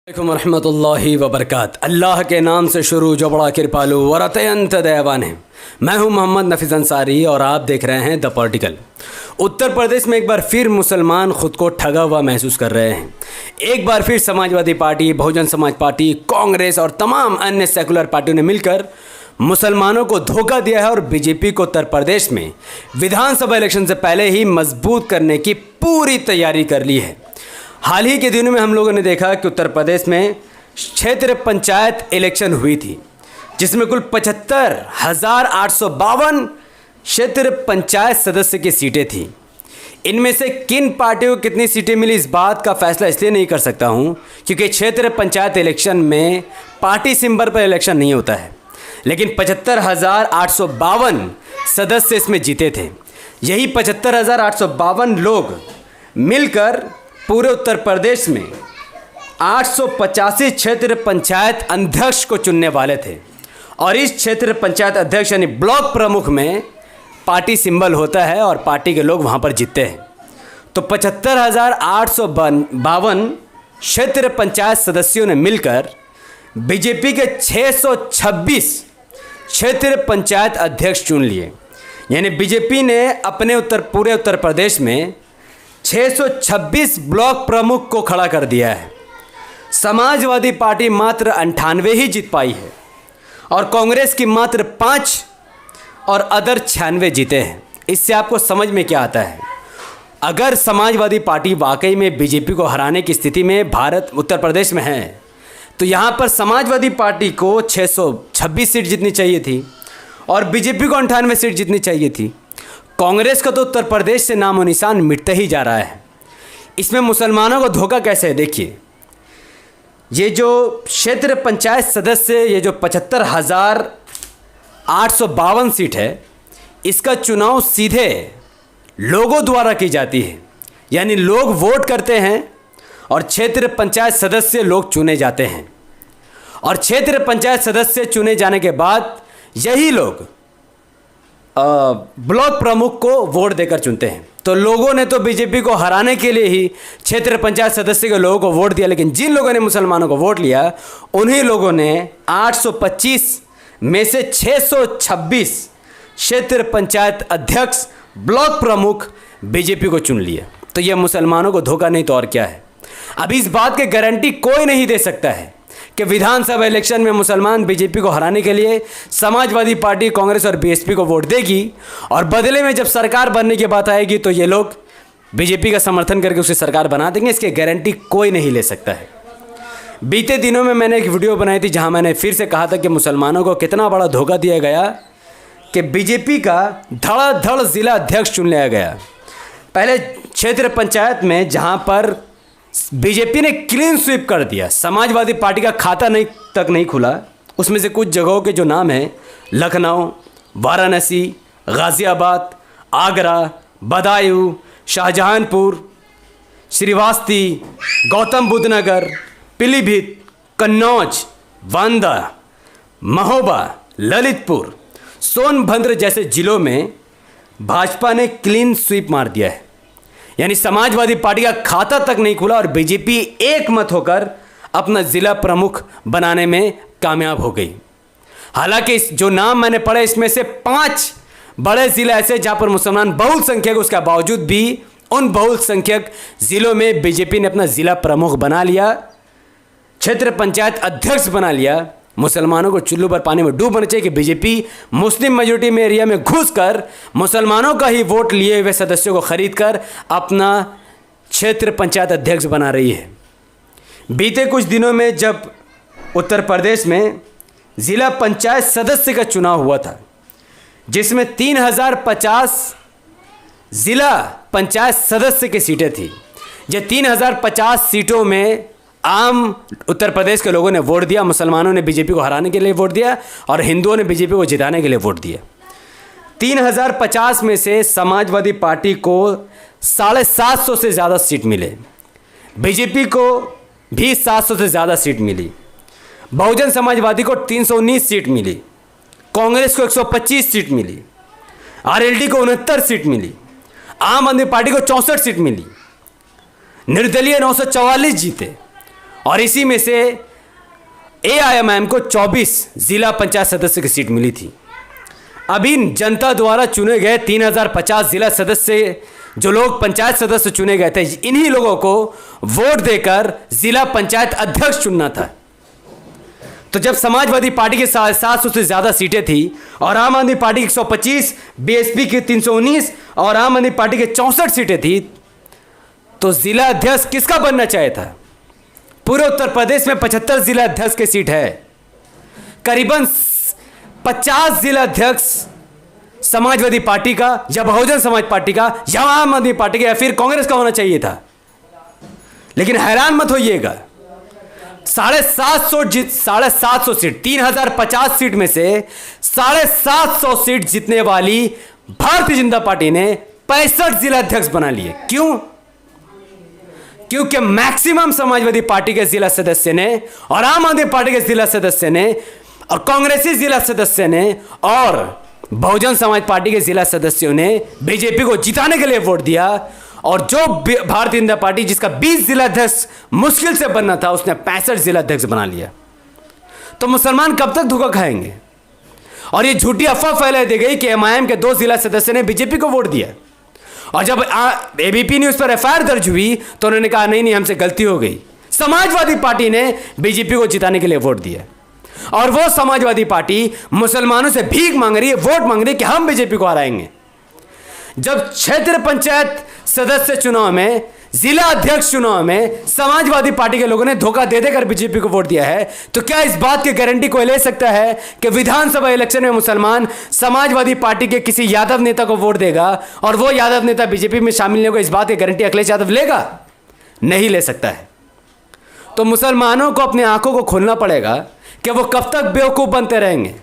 रहमतुल्लाहि व बरकात। अल्लाह के नाम से शुरू जो बड़ा कृपालु व अत्यंत दयावान है। मैं हूं मोहम्मद नफीस अंसारी और आप देख रहे हैं द पॉलिटिकल। उत्तर प्रदेश में एक बार फिर मुसलमान खुद को ठगा हुआ महसूस कर रहे हैं। एक बार फिर समाजवादी पार्टी, बहुजन समाज पार्टी, कांग्रेस और तमाम अन्य सेकुलर पार्टियों ने मिलकर मुसलमानों को धोखा दिया है और बीजेपी को उत्तर प्रदेश में विधानसभा इलेक्शन से पहले ही मजबूत करने की पूरी तैयारी कर ली है। हाल ही के दिनों में हम लोगों ने देखा कि उत्तर प्रदेश में क्षेत्र पंचायत इलेक्शन हुई थी, जिसमें कुल 75,852 क्षेत्र पंचायत सदस्य की सीटें थीं। इनमें से किन पार्टियों को कितनी सीटें मिली, इस बात का फैसला इसलिए नहीं कर सकता हूं क्योंकि क्षेत्र पंचायत इलेक्शन में पार्टी सिंबल पर इलेक्शन नहीं होता है, लेकिन 75,852 सदस्य इसमें जीते थे। यही 75,852 लोग मिलकर पूरे उत्तर प्रदेश में 885 क्षेत्र पंचायत अध्यक्ष को चुनने वाले थे और इस क्षेत्र पंचायत अध्यक्ष यानी ब्लॉक प्रमुख में पार्टी सिंबल होता है और पार्टी के लोग वहां पर जीतते हैं। तो 75,852 क्षेत्र पंचायत सदस्यों ने मिलकर बीजेपी के 626 क्षेत्र पंचायत अध्यक्ष चुन लिए। यानी बीजेपी ने अपने पूरे उत्तर प्रदेश में 626 ब्लॉक प्रमुख को खड़ा कर दिया है। समाजवादी पार्टी मात्र 98 ही जीत पाई है और कांग्रेस की मात्र 5 और अदर 96 जीते हैं। इससे आपको समझ में क्या आता है? अगर समाजवादी पार्टी वाकई में बीजेपी को हराने की स्थिति में उत्तर प्रदेश में है तो यहाँ पर समाजवादी पार्टी को 626 सीट जीतनी चाहिए थी और बीजेपी को 98 सीट जीतनी चाहिए थी। कांग्रेस का तो उत्तर प्रदेश से नामो निशान मिटता ही जा रहा है। इसमें मुसलमानों को धोखा कैसे है? देखिए, ये जो क्षेत्र पंचायत सदस्य, ये जो 75,852 सीट है, इसका चुनाव सीधे लोगों द्वारा की जाती है। यानी लोग वोट करते हैं और क्षेत्र पंचायत सदस्य लोग चुने जाते हैं और क्षेत्र पंचायत सदस्य चुने जाने के बाद यही लोग ब्लॉक प्रमुख को वोट देकर चुनते हैं। तो लोगों ने तो बीजेपी को हराने के लिए ही क्षेत्र पंचायत सदस्य के लोगों को वोट दिया, लेकिन जिन लोगों ने मुसलमानों को वोट लिया उन्हीं लोगों ने 825 में से 626 क्षेत्र पंचायत अध्यक्ष, ब्लॉक प्रमुख बीजेपी को चुन लिया। तो यह मुसलमानों को धोखा नहीं तो और क्या है? अब इस बात की गारंटी कोई नहीं दे सकता है कि विधानसभा इलेक्शन में मुसलमान बीजेपी को हराने के लिए समाजवादी पार्टी, कांग्रेस और बीएसपी को वोट देगी और बदले में जब सरकार बनने की बात आएगी तो ये लोग बीजेपी का समर्थन करके उसे सरकार बना देंगे। इसकी गारंटी कोई नहीं ले सकता है। बीते दिनों में मैंने एक वीडियो बनाई थी जहां मैंने फिर से कहा था कि मुसलमानों को कितना बड़ा धोखा दिया गया कि बीजेपी का धड़ाधड़ जिला अध्यक्ष चुन लिया गया। पहले क्षेत्र पंचायत में जहाँ पर बीजेपी ने क्लीन स्वीप कर दिया, समाजवादी पार्टी का खाता तक नहीं खुला। उसमें से कुछ जगहों के जो नाम हैं लखनऊ, वाराणसी, गाज़ियाबाद, आगरा, बदायूं, शाहजहांपुर, श्रीवास्ती, गौतम बुद्ध नगर, पीलीभीत, कन्नौज, बांदा, महोबा, ललितपुर, सोनभद्र जैसे जिलों में भाजपा ने क्लीन स्वीप मार दिया है। यानी समाजवादी पार्टी का खाता तक नहीं खुला और बीजेपी एक मत होकर अपना जिला प्रमुख बनाने में कामयाब हो गई। हालांकि जो नाम मैंने पढ़े इसमें से 5 बड़े जिले ऐसे जहां पर मुसलमान बहुसंख्यक, उसके बावजूद भी उन बहुसंख्यक जिलों में बीजेपी ने अपना जिला प्रमुख बना लिया, क्षेत्र पंचायत अध्यक्ष बना लिया। मुसलमानों को चुल्लू पर पानी में डूबना चाहिए कि बीजेपी मुस्लिम मेजोरिटी में एरिया में घुसकर मुसलमानों का ही वोट लिए हुए सदस्यों को खरीदकर अपना क्षेत्र पंचायत अध्यक्ष बना रही है। बीते कुछ दिनों में जब उत्तर प्रदेश में जिला पंचायत सदस्य का चुनाव हुआ था, जिसमें 3050 जिला पंचायत सदस्य की सीटें थी, ये 3050 सीटों में आम उत्तर प्रदेश के लोगों ने वोट दिया। मुसलमानों ने बीजेपी को हराने के लिए वोट दिया और हिंदुओं ने बीजेपी को जिताने के लिए वोट दिया। 3050 में से समाजवादी पार्टी को 750 से ज़्यादा सीट मिले, बीजेपी को भी 700 से ज़्यादा सीट मिली, बहुजन समाजवादी को 319 सीट मिली, कांग्रेस को 125 सीट मिली, आरएलडी को 69 सीट मिली, आम आदमी पार्टी को 64 सीट मिली, निर्दलीय 944 जीते और इसी में से AIMIM को 24 जिला पंचायत सदस्य की सीट मिली थी। अब इन जनता द्वारा चुने गए 3050 जिला सदस्य, जो लोग पंचायत सदस्य चुने गए थे, इन्हीं लोगों को वोट देकर जिला पंचायत अध्यक्ष चुनना था। तो जब समाजवादी पार्टी के 700 से ज़्यादा सीटें थी और आम आदमी पार्टी की 125, BSP की 319 और आम आदमी पार्टी के 64 सीटें थी, तो जिला अध्यक्ष किसका बनना चाहिए था? पूरे उत्तर प्रदेश में 75 जिला अध्यक्ष की सीट है। करीबन 50 जिला अध्यक्ष समाजवादी पार्टी का या बहुजन समाज पार्टी का या आम आदमी पार्टी का या फिर कांग्रेस का होना चाहिए था। लेकिन हैरान मत होइएगा, 750 सीट, 3050 सीट में से 750 सीट जीतने वाली भारतीय जनता पार्टी ने 65 जिला अध्यक्ष बना लिए। क्यों? क्योंकि मैक्सिमम समाजवादी पार्टी के जिला सदस्य ने और आम आदमी पार्टी के जिला सदस्य ने और कांग्रेसी जिला सदस्य ने और बहुजन समाज पार्टी के जिला सदस्यों ने बीजेपी को जिताने के लिए वोट दिया। और जो भारतीय जनता पार्टी जिसका 20 जिला अध्यक्ष मुश्किल से बनना था, उसने 65 जिला अध्यक्ष बना लिया। तो मुसलमान कब तक धोखा खाएंगे? और ये झूठी अफवाह फैलाई दी गई कि MIM के 2 जिला सदस्य ने बीजेपी को वोट दिया। और जब ABP न्यूज़ पर FIR दर्ज हुई तो उन्होंने कहा नहीं हमसे गलती हो गई, समाजवादी पार्टी ने बीजेपी को जिताने के लिए वोट दिया। और वो समाजवादी पार्टी मुसलमानों से भीख मांग रही है, वोट मांग रही है कि हम बीजेपी को हराएंगे। जब क्षेत्र पंचायत सदस्य चुनाव में, जिला अध्यक्ष चुनाव में समाजवादी पार्टी के लोगों ने धोखा दे देकर बीजेपी को वोट दिया है, तो क्या इस बात की गारंटी कोई ले सकता है कि विधानसभा इलेक्शन में मुसलमान समाजवादी पार्टी के किसी यादव नेता को वोट देगा और वो यादव नेता बीजेपी में शामिल नहीं होगा? इस बात की गारंटी अखिलेश यादव लेगा? नहीं ले सकता है। तो मुसलमानों को अपनी आंखों को खोलना पड़ेगा कि वो कब तक बेवकूफ़ बनते रहेंगे।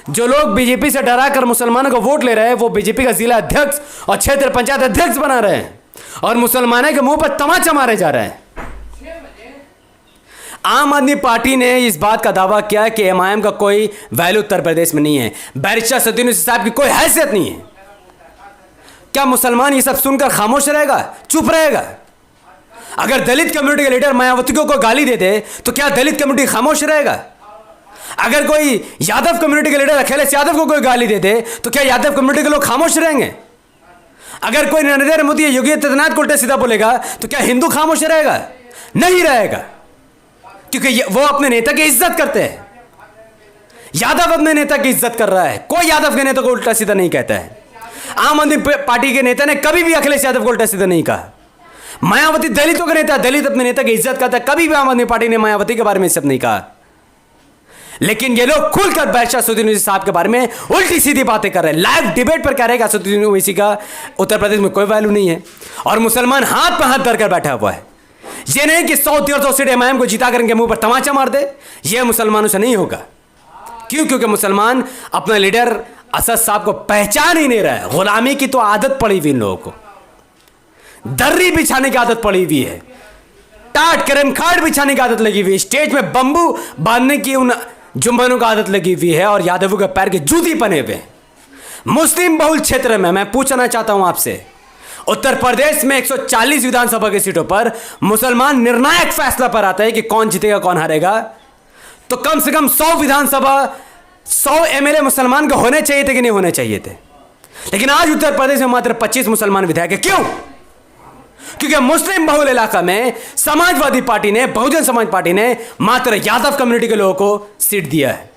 जो लोग बीजेपी से डरा कर मुसलमानों को वोट ले रहे हैं, वो बीजेपी का जिला अध्यक्ष और क्षेत्र पंचायत अध्यक्ष बना रहे हैं और मुसलमानों के मुंह पर तमाचा मारे जा रहे हैं। आम आदमी पार्टी ने इस बात का दावा किया कि MIM का कोई वैल्यू उत्तर प्रदेश में नहीं है, बैरिस्टर सदुद्दीन साहब की कोई हैसियत नहीं है। क्या मुसलमान ये सब सुनकर खामोश रहेगा, चुप रहेगा? अगर दलित कम्युनिटी के लीडर मायावती को गाली दे दे तो क्या दलित कम्युनिटी खामोश रहेगा? अगर कोई यादव कम्युनिटी के लीडर अखिलेश यादव को कोई गाली दे दे तो क्या यादव कम्युनिटी के लोग खामोश रहेंगे? अगर कोई नरेंद्र मोदी या योगी आदित्यनाथ को उल्टा सीधा बोलेगा तो क्या हिंदू खामोश रहेगा? नहीं रहेगा, क्योंकि वो अपने नेता की इज्जत करते हैं। यादव अपने नेता की इज्जत कर रहा है, कोई यादव के नेता को उल्टा सीधा नहीं कहता है। आम आदमी पार्टी के नेता ने कभी भी अखिलेश यादव को उल्टा सीधा नहीं कहा। मायावती दलितों का नेता, दलित अपने नेता की इज्जत करता है, कभी भी आम आदमी पार्टी ने मायावती के बारे में सब नहीं कहा। लेकिन ये लोग खुलकर बैरिस्टर असदुद्दीन ओवैसी साहब के बारे में उल्टी सीधी बातें कर रहे हैं। लाइव डिबेट पर कह रहे हैं कि असदुद्दीन ओवैसी का उत्तर प्रदेश में कोई वैल्यू नहीं है और मुसलमान हाथ पर हाथ धरकर बैठा हुआ है। ये नहीं कि 100-150 सीट MIM को जीता कर इनके मुंह पर तमाचा मार दे, ये मुसलमानों से नहीं होगा। क्यों? क्योंकि मुसलमान अपना लीडर असद साहब को पहचान ही नहीं रहा है। गुलामी की तो आदत पड़ी हुई इन लोगों को, दर्री बिछाने की आदत पड़ी हुई है, टाट करम खाट बिछाने की आदत लगी हुई है, स्टेज में बंबू बांधने की उन जुम्मनों का आदत लगी हुई है और यादवों के पैर के जूती पहने हुए हैं। मुस्लिम बहुल क्षेत्र में मैं पूछना चाहता हूं आपसे, उत्तर प्रदेश में 140 विधानसभा की सीटों पर मुसलमान निर्णायक फैसला पर आता है कि कौन जीतेगा कौन हारेगा, तो कम से कम 100 विधानसभा 100 MLA मुसलमान के होने चाहिए थे कि नहीं होने चाहिए थे? लेकिन आज उत्तर प्रदेश में मात्र 25 मुसलमान विधायक है। क्यों? क्योंकि मुस्लिम बहुल इलाका में समाजवादी पार्टी ने, बहुजन समाज पार्टी ने मात्र यादव कम्युनिटी के लोगों को सीट दिया है।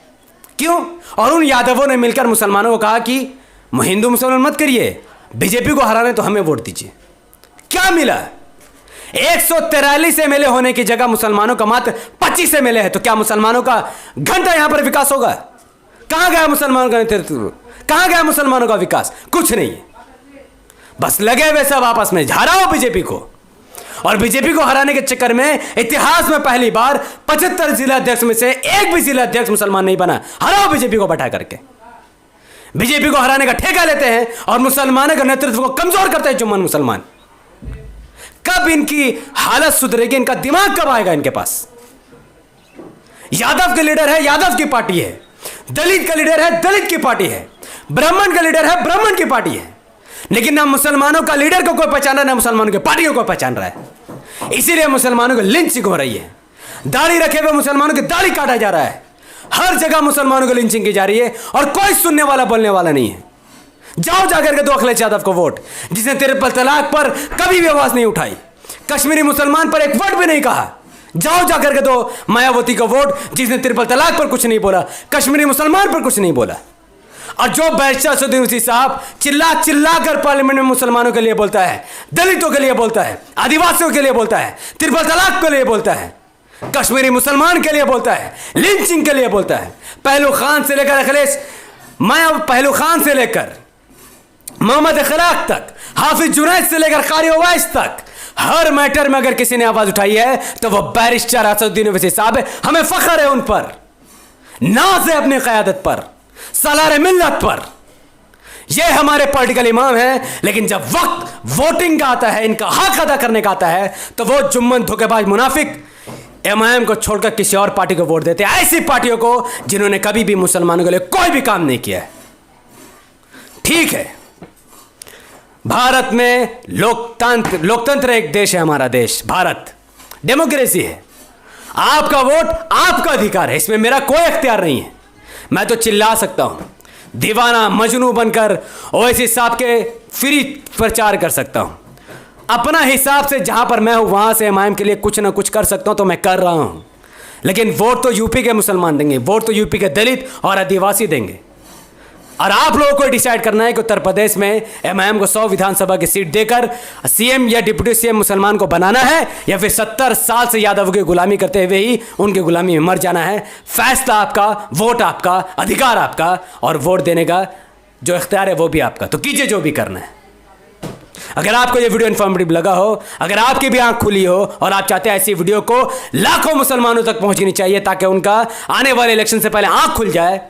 क्यों? और उन यादवों ने मिलकर मुसलमानों को कहा कि हिंदू मुसलमान मत करिए, बीजेपी को हराने तो हमें वोट दीजिए। क्या मिला? 143 MLA होने की जगह मुसलमानों का मात्र 25 MLA है। तो क्या मुसलमानों का घंटा यहां पर विकास होगा? कहां गया मुसलमानों का नेतृत्व? कहां गया मुसलमानों का विकास? कुछ नहीं है। बस लगे हुए सब आपस में, हराओ बीजेपी को। और बीजेपी को हराने के चक्कर में इतिहास में पहली बार 75 जिला अध्यक्ष में से एक भी जिला अध्यक्ष मुसलमान नहीं बना। हराओ बीजेपी को बैठा करके। बीजेपी को हराने का ठेका लेते हैं और मुसलमानों के नेतृत्व को कमजोर करते हैं जुम्मन मुसलमान। कब इनकी हालत सुधरेगी? इनका दिमाग कब आएगा इनके पास? यादव के लीडर है, यादव की पार्टी है। दलित का लीडर है, दलित की पार्टी है। ब्राह्मण का लीडर है, ब्राह्मण की पार्टी है। लेकिन ना मुसलमानों का लीडर को कोई पहचान रहा है, ना मुसलमानों की पार्टियों को पहचान रहा है। इसीलिए मुसलमानों को लिंचिंग हो रही है। दाढ़ी रखे हुए मुसलमानों की दाढ़ी काटा जा रहा है, हर जगह मुसलमानों को लिंचिंग की जा रही है और कोई सुनने वाला बोलने वाला नहीं है। जाओ जाकर के दो अखिलेश यादव को वोट, जिसने ट्रिपल तलाक पर कभी भी आवाज नहीं उठाई, कश्मीरी मुसलमान पर एक वर्ड भी नहीं कहा। जाओ जाकर के दो मायावती को वोट, जिसने ट्रिपल तलाक पर कुछ नहीं बोला, कश्मीरी मुसलमान पर कुछ नहीं बोला। और जो बैरिस्टर असदुद्दीन ओवैसी साहब चिल्ला चिल्ला कर पार्लियामेंट में मुसलमानों के लिए बोलता है, दलितों के लिए बोलता है, आदिवासियों के लिए बोलता है, ट्रिपल तलाक के लिए बोलता है, कश्मीरी मुसलमान के लिए बोलता है, लिंचिंग के लिए बोलता है, पहलू खान से लेकर अखिलेश पहलू खान से लेकर मोहम्मद इखलाक तक, हाफिज जुनैद से लेकर कारी ओवैस तक, हर मैटर में अगर किसी ने आवाज उठाई है तो वह बैरिस्टर असदुद्दीन ओवैसी साहब है। हमें फख्र है उन पर, नाज है अपनी क़यादत पर, सलार मिल्लत पर। यह हमारे पॉलिटिकल इमाम हैं, लेकिन जब वक्त वोटिंग का आता है, इनका हक अदा करने का आता है, तो वो जुम्मन धोखेबाज मुनाफिक एमआईएम को छोड़कर किसी और पार्टी को वोट देते हैं, ऐसी पार्टियों को जिन्होंने कभी भी मुसलमानों के लिए कोई भी काम नहीं किया है। ठीक है, भारत में लोकतंत्र एक देश है, हमारा देश भारत डेमोक्रेसी है। आपका वोट आपका अधिकार है, इसमें मेरा कोई अख्तियार नहीं है। मैं तो चिल्ला सकता हूं, दीवाना मजनू बनकर ओवैसी साहब के फ्री प्रचार कर सकता हूं, अपना हिसाब से जहां पर मैं हूं वहां से एमआईएम के लिए कुछ ना कुछ कर सकता हूं, तो मैं कर रहा हूं। लेकिन वोट तो यूपी के मुसलमान देंगे, वोट तो यूपी के दलित और आदिवासी देंगे। और आप लोगों को डिसाइड करना है कि उत्तर प्रदेश में एमआईएम को 100 विधानसभा की सीट देकर सीएम या डिप्टी सीएम मुसलमान को बनाना है, या फिर 70 साल से यादव की गुलामी करते हुए ही उनकी गुलामी में मर जाना है। फैसला आपका, वोट आपका, अधिकार आपका, और वोट देने का जो इख्तियार है वो भी आपका। तो कीजिए जो भी करना है। अगर आपको ये वीडियो इन्फॉर्मेटिव लगा हो, अगर आपकी भी आंख खुली हो और आप चाहते हैं ऐसी वीडियो को लाखों मुसलमानों तक पहुंचनी चाहिए ताकि उनका आने वाले इलेक्शन से पहले आंख खुल जाए,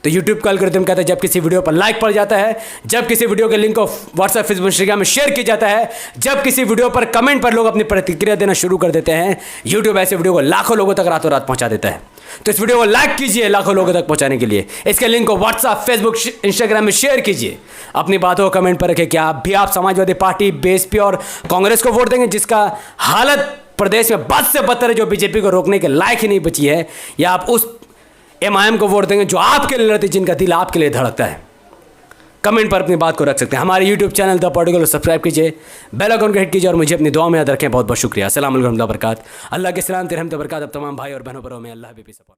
तो यूट्यूब का एल्गोरिथम कहता है जब किसी वीडियो पर लाइक पड़ जाता है, जब किसी वीडियो के लिंक को व्हाट्सएप फेसबुक इंस्टाग्राम में शेयर किया जाता है, जब किसी वीडियो पर कमेंट पर लोग अपनी प्रतिक्रिया देना शुरू कर देते हैं, यूट्यूब ऐसे वीडियो को लाखों लोगों तक रातों रात पहुंचा देता है। तो इस वीडियो को लाइक कीजिए लाखों लोगों तक पहुंचाने के लिए, इसके लिंक को व्हाट्सएप फेसबुक इंस्टाग्राम में शेयर कीजिए, अपनी बातों को कमेंट पर रखें। क्या आप भी समाजवादी पार्टी, बीएसपी और कांग्रेस को वोट देंगे, जिसका हालत प्रदेश में बद से बदतर है, जो बीजेपी को रोकने के लायक ही नहीं बची है, या आप उस एमआईएम को वोट देंगे जो आपके लिए लड़ती, जिनका दिल आपके लिए धड़कता है? कमेंट पर अपनी बात को रख सकते हैं। हमारे यूट्यूब चैनल द पॉलिटिकल को सब्सक्राइब कीजिए, बेल आइकन को हिट कीजिए और मुझे अपनी दुआ में याद रखें। बहुत बहुत शुक्रिया। अस्सलाम वालेकुम व रहमतुल्लाहि व बरकातहू। अल्लाह के सलाम, रहमत व बरकत अब तमाम भाई और बहनों पर हो। मैं अल्लाह भी सपोर्ट